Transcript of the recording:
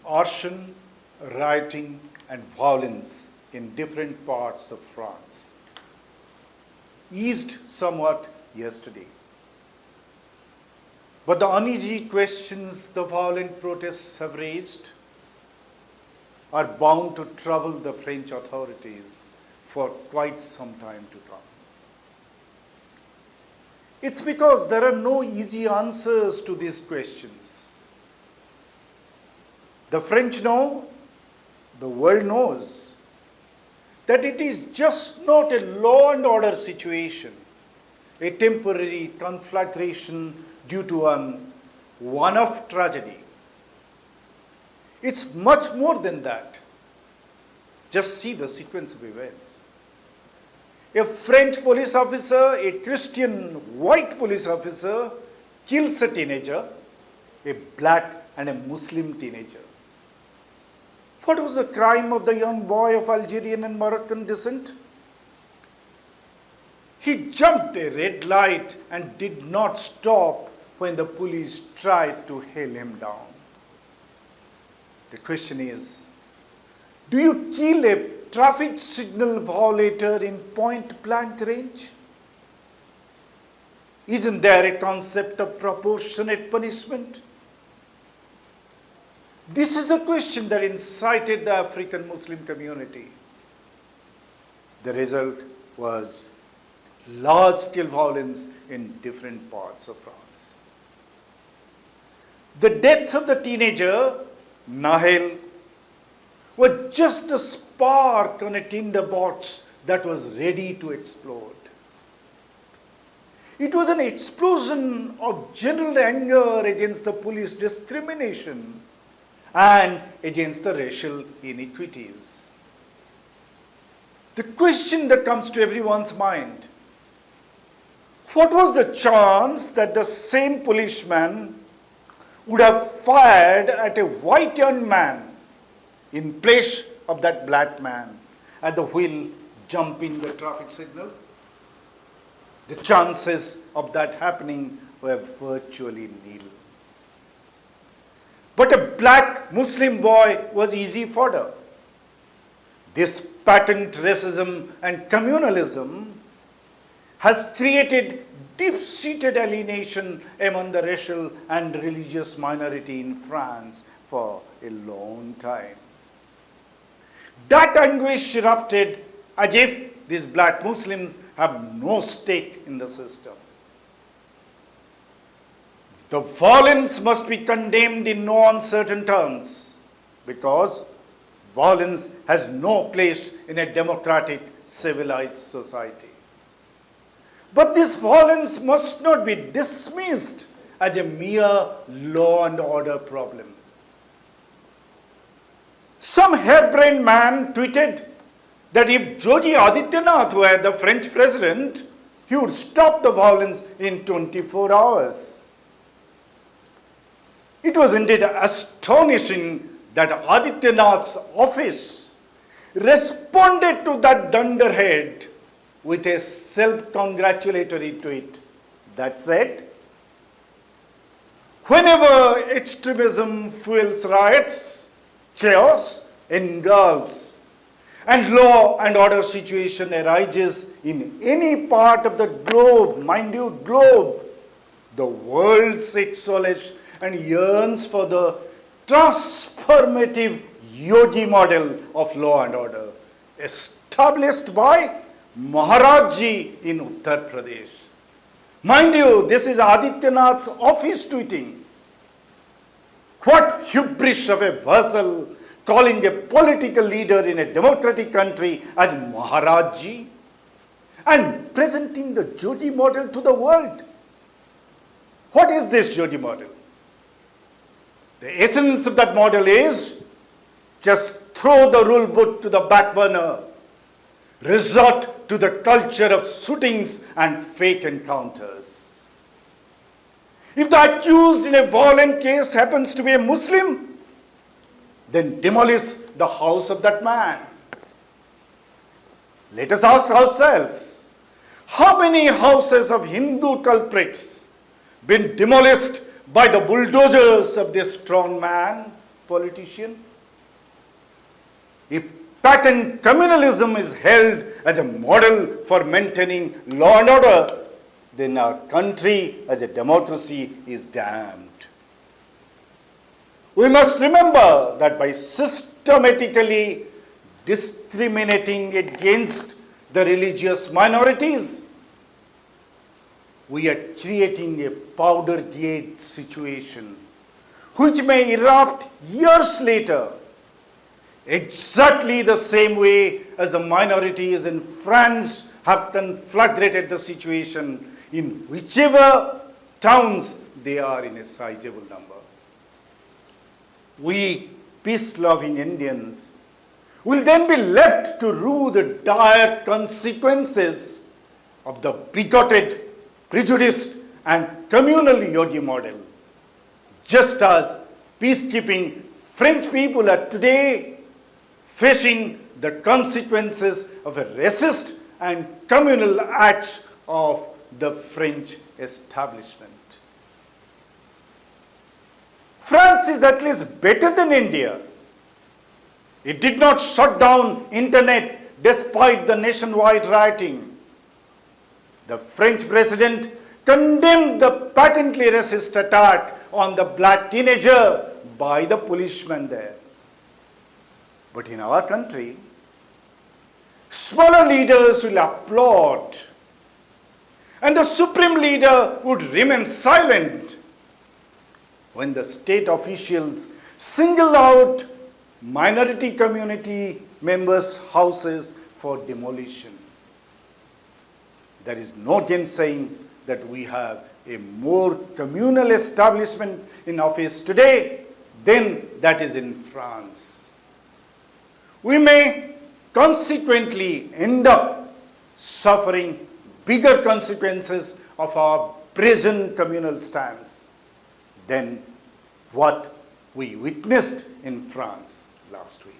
arson, rioting, and violence in different parts of France eased somewhat yesterday. But the uneasy questions the violent protests have raised are bound to trouble the French authorities for quite some time to come. It's because there are no easy answers to these questions. The French know, the world knows, that it is just not a law and order situation, a temporary conflagration due to an one-off tragedy. It's much more than that. Just see the sequence of events. A French police officer, a Christian white police officer, kills a teenager, a black and a Muslim teenager. What was the crime of the young boy of Algerian and Moroccan descent? He jumped a red light and did not stop when the police tried to hail him down. The question is, do you kill a traffic signal violator in point-blank range? Isn't there a concept of proportionate punishment? This is the question that incited the African Muslim community. The result was large-scale violence in different parts of France. The death of the teenager, Nahel, was just the spark on a tinderbox that was ready to explode. It was an explosion of general anger against the police discrimination and against the racial inequities. The question that comes to everyone's mind: what was the chance that the same policeman would have fired at a white young man in place of that black man at the wheel jumping the traffic signal? The chances of that happening were virtually nil. But a black Muslim boy was easy fodder. This patent racism and communalism has created deep-seated alienation among the racial and religious minority in France for a long time. That anguish erupted as if these black Muslims have no stake in the system. The violence must be condemned in no uncertain terms, because violence has no place in a democratic, civilized society. But this violence must not be dismissed as a mere law and order problem. Some harebrained man tweeted that if Yogi Adityanath were the French president, he would stop the violence in 24 hours. It was indeed astonishing that Adityanath's office responded to that dunderhead with a self-congratulatory tweet that said, "Whenever extremism fuels riots, chaos engulfs, and law and order situation arises in any part of the globe, mind you, globe, the world sits solace and yearns for the transformative yogi model of law and order established by Maharajji in Uttar Pradesh." Mind you, this is Adityanath's office tweeting. What hubris of a vassal calling a political leader in a democratic country as Maharajji and presenting the Jodi model to the world. What is this Jodi model? The essence of that model is just throw the rule book to the back burner, resort to the culture of shootings and fake encounters. If the accused in a violent case happens to be a Muslim, then demolish the house of that man. Let us ask ourselves, how many houses of Hindu culprits been demolished by the bulldozers of this strong man politician? If patent communalism is held as a model for maintaining law and order, then our country as a democracy is damned. We must remember that by systematically discriminating against the religious minorities, we are creating a powder-gate situation which may erupt years later, exactly the same way as the minorities in France have conflagrated the situation in whichever towns they are in a sizable number. We peace-loving Indians will then be left to rue the dire consequences of the bigoted, prejudiced and communal Yogi model, just as peacekeeping French people are today facing the consequences of a racist and communal acts of the French establishment. France is at least better than India. It did not shut down internet despite the nationwide rioting. The French president condemned the patently racist attack on the black teenager by the policeman there. But in our country, smaller leaders will applaud, and the supreme leader would remain silent when the state officials single out minority community members' houses for demolition. There is no gainsaying that we have a more communal establishment in office today than that is in France. We may consequently end up suffering bigger consequences of our present communal stance than what we witnessed in France last week.